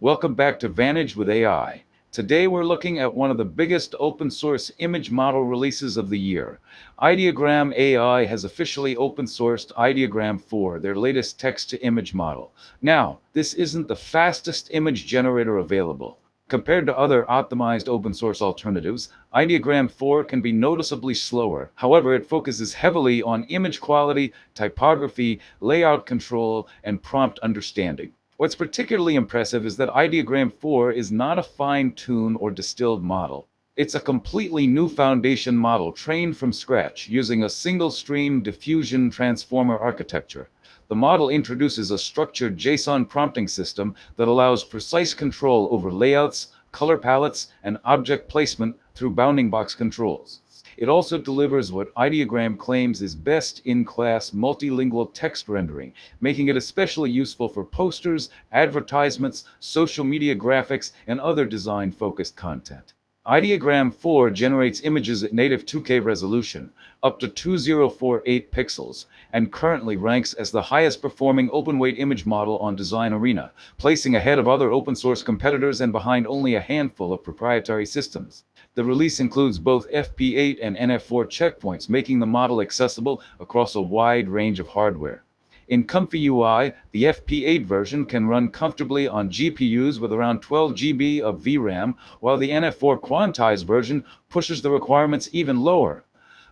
Welcome back to Vantage with AI. Today we're looking at one of the biggest open source image model releases of the year. Ideogram AI has officially open sourced Ideogram 4, their latest text to image model. Now, this isn't the fastest image generator available. Compared to other optimized open source alternatives, Ideogram 4 can be noticeably slower. However, it focuses heavily on image quality, typography, layout control, and prompt understanding. What's particularly impressive is that Ideogram 4 is not a fine-tuned or distilled model. It's a completely new foundation model trained from scratch using a single-stream diffusion transformer architecture. The model introduces a structured JSON prompting system that allows precise control over layouts, color palettes, and object placement through bounding box controls. It also delivers what Ideogram claims is best-in-class multilingual text rendering, making it especially useful for posters, advertisements, social media graphics, and other design-focused content. Ideogram 4 generates images at native 2K resolution, up to 2048 pixels, and currently ranks as the highest performing open-weight image model on Design Arena, placing ahead of other open-source competitors and behind only a handful of proprietary systems. The release includes both FP8 and NF4 checkpoints, making the model accessible across a wide range of hardware. In ComfyUI, the FP8 version can run comfortably on GPUs with around 12 GB of VRAM, while the NF4 quantized version pushes the requirements even lower.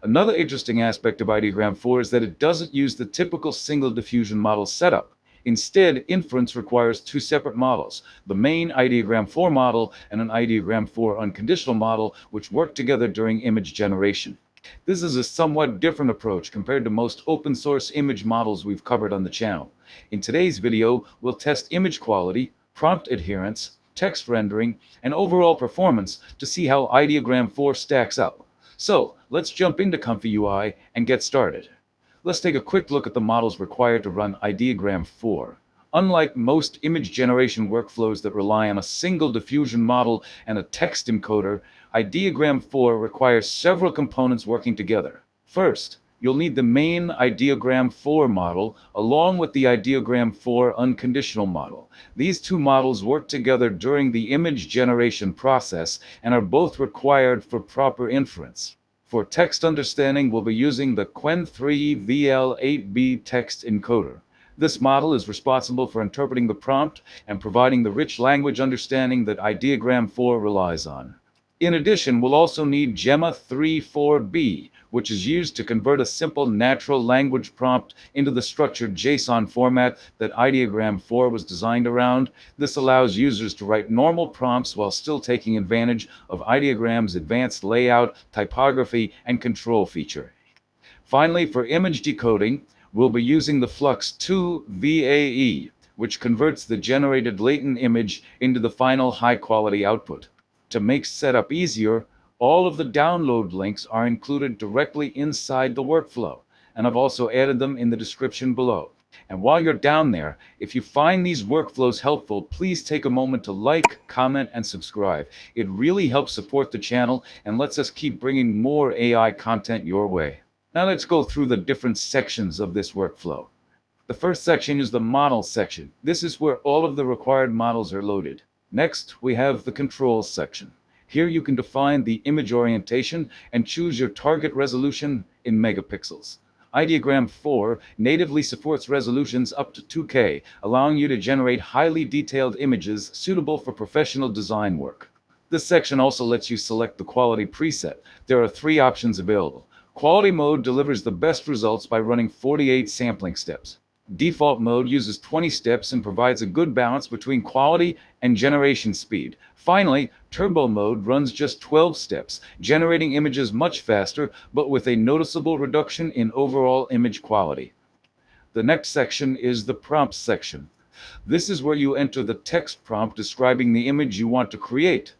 Another interesting aspect of Ideogram 4 is that it doesn't use the typical single diffusion model setup. Instead, inference requires two separate models, the main Ideogram 4 model and an Ideogram 4 unconditional model, which work together during image generation. This is a somewhat different approach compared to most open source image models we've covered on the channel. In today's video, we'll test image quality, prompt adherence, text rendering, and overall performance to see how Ideogram 4 stacks up. So, let's jump into ComfyUI and get started. Let's take a quick look at the models required to run Ideogram 4. Unlike most image generation workflows that rely on a single diffusion model and a text encoder, Ideogram 4 requires several components working together. First, you'll need the main Ideogram 4 model along with the Ideogram 4 unconditional model. These two models work together during the image generation process and are both required for proper inference. For text understanding, we'll be using the Qwen3VL8B text encoder. This model is responsible for interpreting the prompt and providing the rich language understanding that Ideogram 4 relies on. In addition, we'll also need Gemma 34B, which is used to convert a simple natural language prompt into the structured JSON format that Ideogram 4 was designed around. This allows users to write normal prompts while still taking advantage of Ideogram's advanced layout, typography, and control feature. Finally, for image decoding, we'll be using the Flux VAE, which converts the generated latent image into the final high-quality output. To make setup easier, all of the download links are included directly inside the workflow, and I've also added them in the description below. And while you're down there, if you find these workflows helpful, please take a moment to like, comment, and subscribe. It really helps support the channel and lets us keep bringing more AI content your way. Now let's go through the different sections of this workflow. The first section is the model section. This is where all of the required models are loaded. Next, we have the controls section. Here you can define the image orientation and choose your target resolution in megapixels. Ideogram 4 natively supports resolutions up to 2K, allowing you to generate highly detailed images suitable for professional design work. This section also lets you select the quality preset. There are three options available. Quality mode delivers the best results by running 48 sampling steps. Default mode uses 20 steps and provides a good balance between quality and generation speed. Finally, turbo mode runs just 12 steps, generating images much faster, but with a noticeable reduction in overall image quality. The next section is the prompts section. This is where you enter the text prompt describing the image you want to create.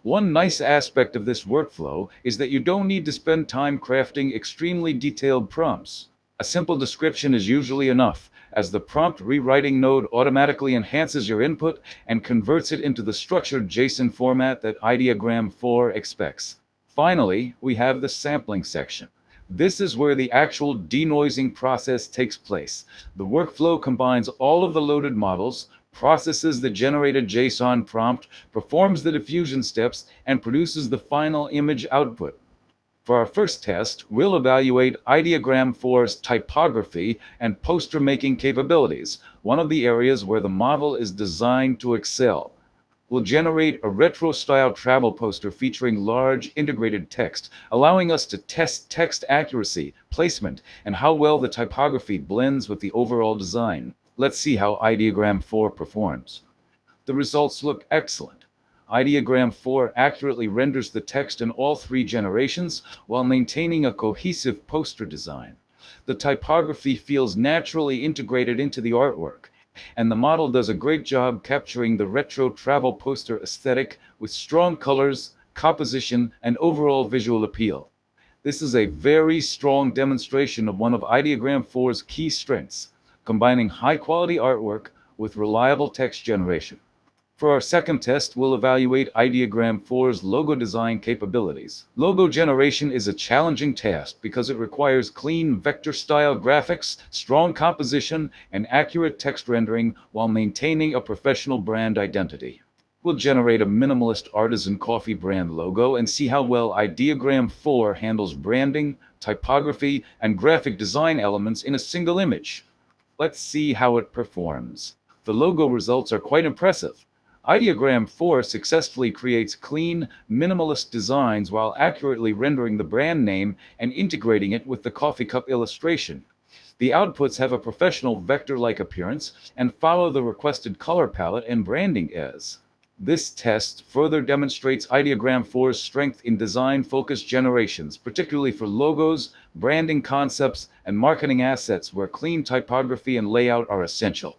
One nice aspect of this workflow is that you don't need to spend time crafting extremely detailed prompts. A simple description is usually enough, as the prompt rewriting node automatically enhances your input and converts it into the structured JSON format that Ideogram 4 expects. Finally, we have the sampling section. This is where the actual denoising process takes place. The workflow combines all of the loaded models, processes the generated JSON prompt, performs the diffusion steps, and produces the final image output. For our first test, we'll evaluate Ideogram 4's typography and poster making capabilities, one of the areas where the model is designed to excel. We'll generate a retro-style travel poster featuring large integrated text, allowing us to test text accuracy, placement, and how well the typography blends with the overall design. Let's see how Ideogram 4 performs. The results look excellent. Ideogram 4 accurately renders the text in all three generations while maintaining a cohesive poster design. The typography feels naturally integrated into the artwork, and the model does a great job capturing the retro travel poster aesthetic with strong colors, composition, and overall visual appeal. This is a very strong demonstration of one of Ideogram 4's key strengths, combining high-quality artwork with reliable text generation. For our second test, we'll evaluate Ideogram 4's logo design capabilities. Logo generation is a challenging task because it requires clean vector-style graphics, strong composition, and accurate text rendering while maintaining a professional brand identity. We'll generate a minimalist artisan coffee brand logo and see how well Ideogram 4 handles branding, typography, and graphic design elements in a single image. Let's see how it performs. The logo results are quite impressive. Ideogram 4 successfully creates clean, minimalist designs while accurately rendering the brand name and integrating it with the coffee cup illustration. The outputs have a professional vector-like appearance and follow the requested color palette and branding as. This test further demonstrates Ideogram 4's strength in design-focused generations, particularly for logos, branding concepts, and marketing assets where clean typography and layout are essential.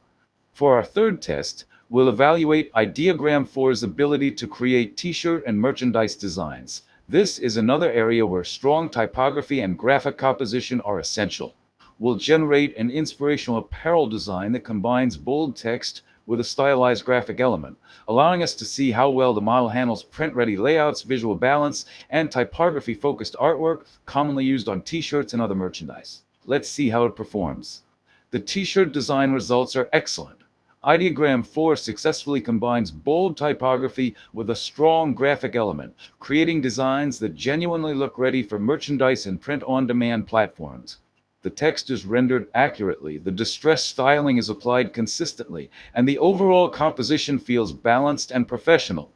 For our third test, we'll evaluate Ideogram 4's ability to create t-shirt and merchandise designs. This is another area where strong typography and graphic composition are essential. We'll generate an inspirational apparel design that combines bold text with a stylized graphic element, allowing us to see how well the model handles print-ready layouts, visual balance, and typography-focused artwork commonly used on t-shirts and other merchandise. Let's see how it performs. The t-shirt design results are excellent. Ideogram 4 successfully combines bold typography with a strong graphic element, creating designs that genuinely look ready for merchandise and print-on-demand platforms. The text is rendered accurately, the distressed styling is applied consistently, and the overall composition feels balanced and professional.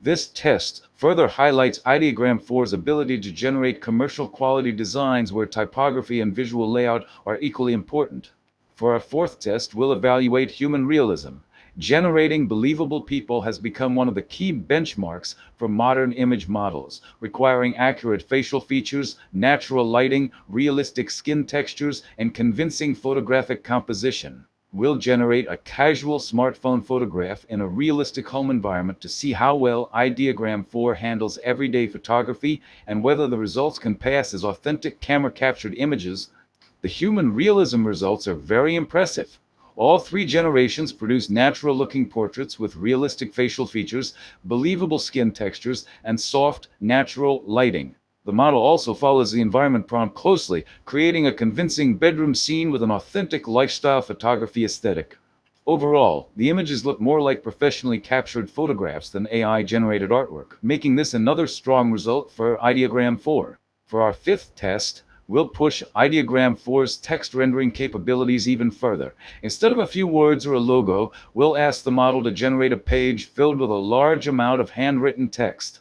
This test further highlights Ideogram 4's ability to generate commercial-quality designs where typography and visual layout are equally important. For our fourth test, we'll evaluate human realism. Generating believable people has become one of the key benchmarks for modern image models, requiring accurate facial features, natural lighting, realistic skin textures, and convincing photographic composition. We'll generate a casual smartphone photograph in a realistic home environment to see how well Ideogram 4 handles everyday photography and whether the results can pass as authentic camera-captured images. The human realism results are very impressive. All three generations produce natural-looking portraits with realistic facial features, believable skin textures, and soft, natural lighting. The model also follows the environment prompt closely, creating a convincing bedroom scene with an authentic lifestyle photography aesthetic. Overall, the images look more like professionally captured photographs than AI-generated artwork, making this another strong result for Ideogram 4. For our fifth test, we'll push Ideogram 4's text rendering capabilities even further. Instead of a few words or a logo, we'll ask the model to generate a page filled with a large amount of handwritten text.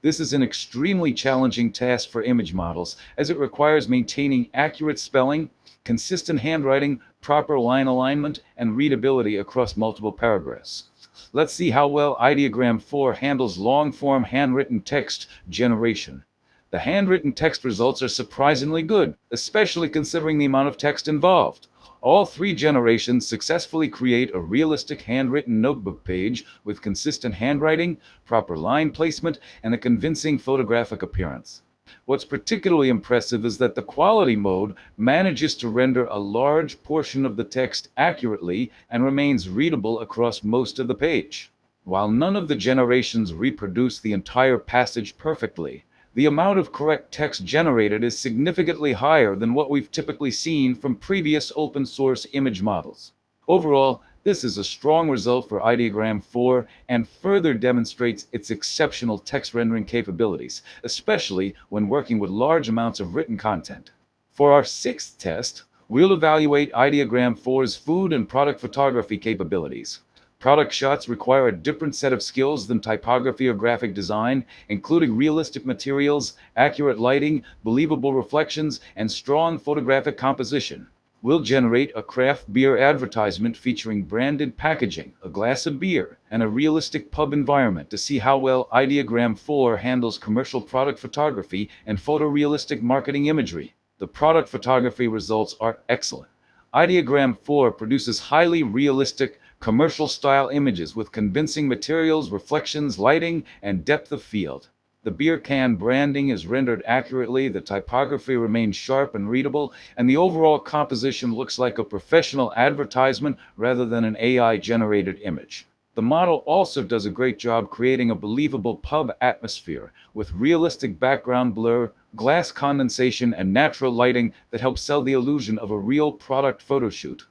This is an extremely challenging task for image models, as it requires maintaining accurate spelling, consistent handwriting, proper line alignment, and readability across multiple paragraphs. Let's see how well Ideogram 4 handles long-form handwritten text generation. The handwritten text results are surprisingly good, especially considering the amount of text involved. All three generations successfully create a realistic handwritten notebook page with consistent handwriting, proper line placement, and a convincing photographic appearance. What's particularly impressive is that the quality mode manages to render a large portion of the text accurately and remains readable across most of the page. While none of the generations reproduce the entire passage perfectly, the amount of correct text generated is significantly higher than what we've typically seen from previous open-source image models. Overall, This is a strong result for Ideogram 4 and further demonstrates its exceptional text rendering capabilities, especially when working with large amounts of written content. For our sixth test, we'll evaluate Ideogram 4's food and product photography capabilities. Product shots require a different set of skills than typography or graphic design, including realistic materials, accurate lighting, believable reflections, and strong photographic composition. We'll generate a craft beer advertisement featuring branded packaging, a glass of beer, and a realistic pub environment to see how well Ideogram 4 handles commercial product photography and photorealistic marketing imagery. The product photography results are excellent. Ideogram 4 produces highly realistic, commercial-style images with convincing materials, reflections, lighting, and depth of field. The beer can branding is rendered accurately, the typography remains sharp and readable, and the overall composition looks like a professional advertisement rather than an AI-generated image. The model also does a great job creating a believable pub atmosphere with realistic background blur, glass condensation, and natural lighting that helps sell the illusion of a real product photoshoot.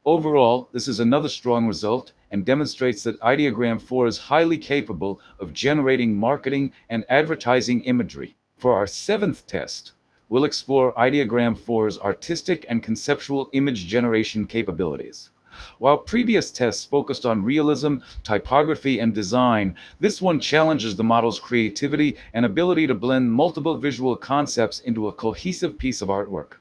Overall, this is another strong result and demonstrates that Ideogram 4 is highly capable of generating marketing and advertising imagery. For our seventh test, we'll explore Ideogram 4's artistic and conceptual image generation capabilities. While previous tests focused on realism, typography, and design, this one challenges the model's creativity and ability to blend multiple visual concepts into a cohesive piece of artwork.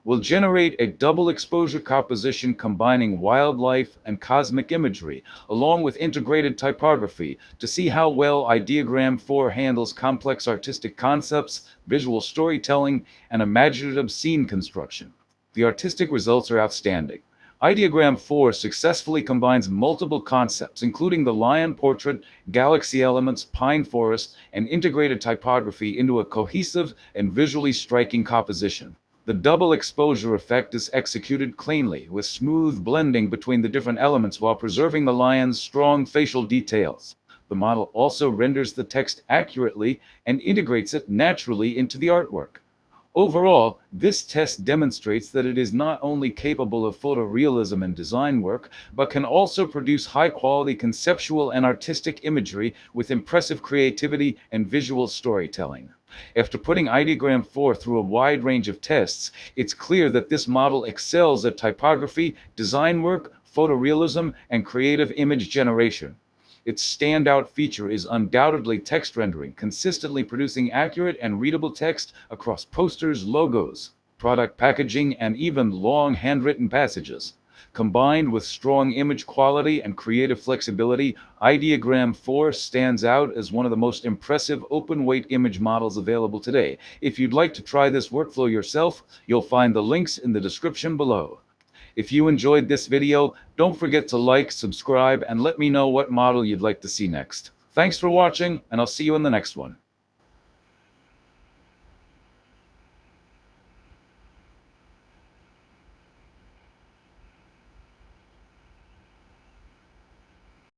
Will generate a double exposure composition combining wildlife and cosmic imagery, along with integrated typography, to see how well Ideogram 4 handles complex artistic concepts, visual storytelling, and imaginative scene construction. The artistic results are outstanding. Ideogram 4 successfully combines multiple concepts, including the lion portrait, galaxy elements, pine forest, and integrated typography into a cohesive and visually striking composition. The double exposure effect is executed cleanly, with smooth blending between the different elements while preserving the lion's strong facial details. The model also renders the text accurately and integrates it naturally into the artwork. Overall, this test demonstrates that it is not only capable of photorealism and design work, but can also produce high-quality conceptual and artistic imagery with impressive creativity and visual storytelling. After putting Ideogram 4 through a wide range of tests, it's clear that this model excels at typography, design work, photorealism, and creative image generation. Its standout feature is undoubtedly text rendering, consistently producing accurate and readable text across posters, logos, product packaging, and even long handwritten passages. Combined with strong image quality and creative flexibility, Ideogram 4 stands out as one of the most impressive open-weight image models available today. If you'd like to try this workflow yourself, you'll find the links in the description below. If you enjoyed this video, don't forget to like, subscribe, and let me know what model you'd like to see next. Thanks for watching, and I'll see you in the next one.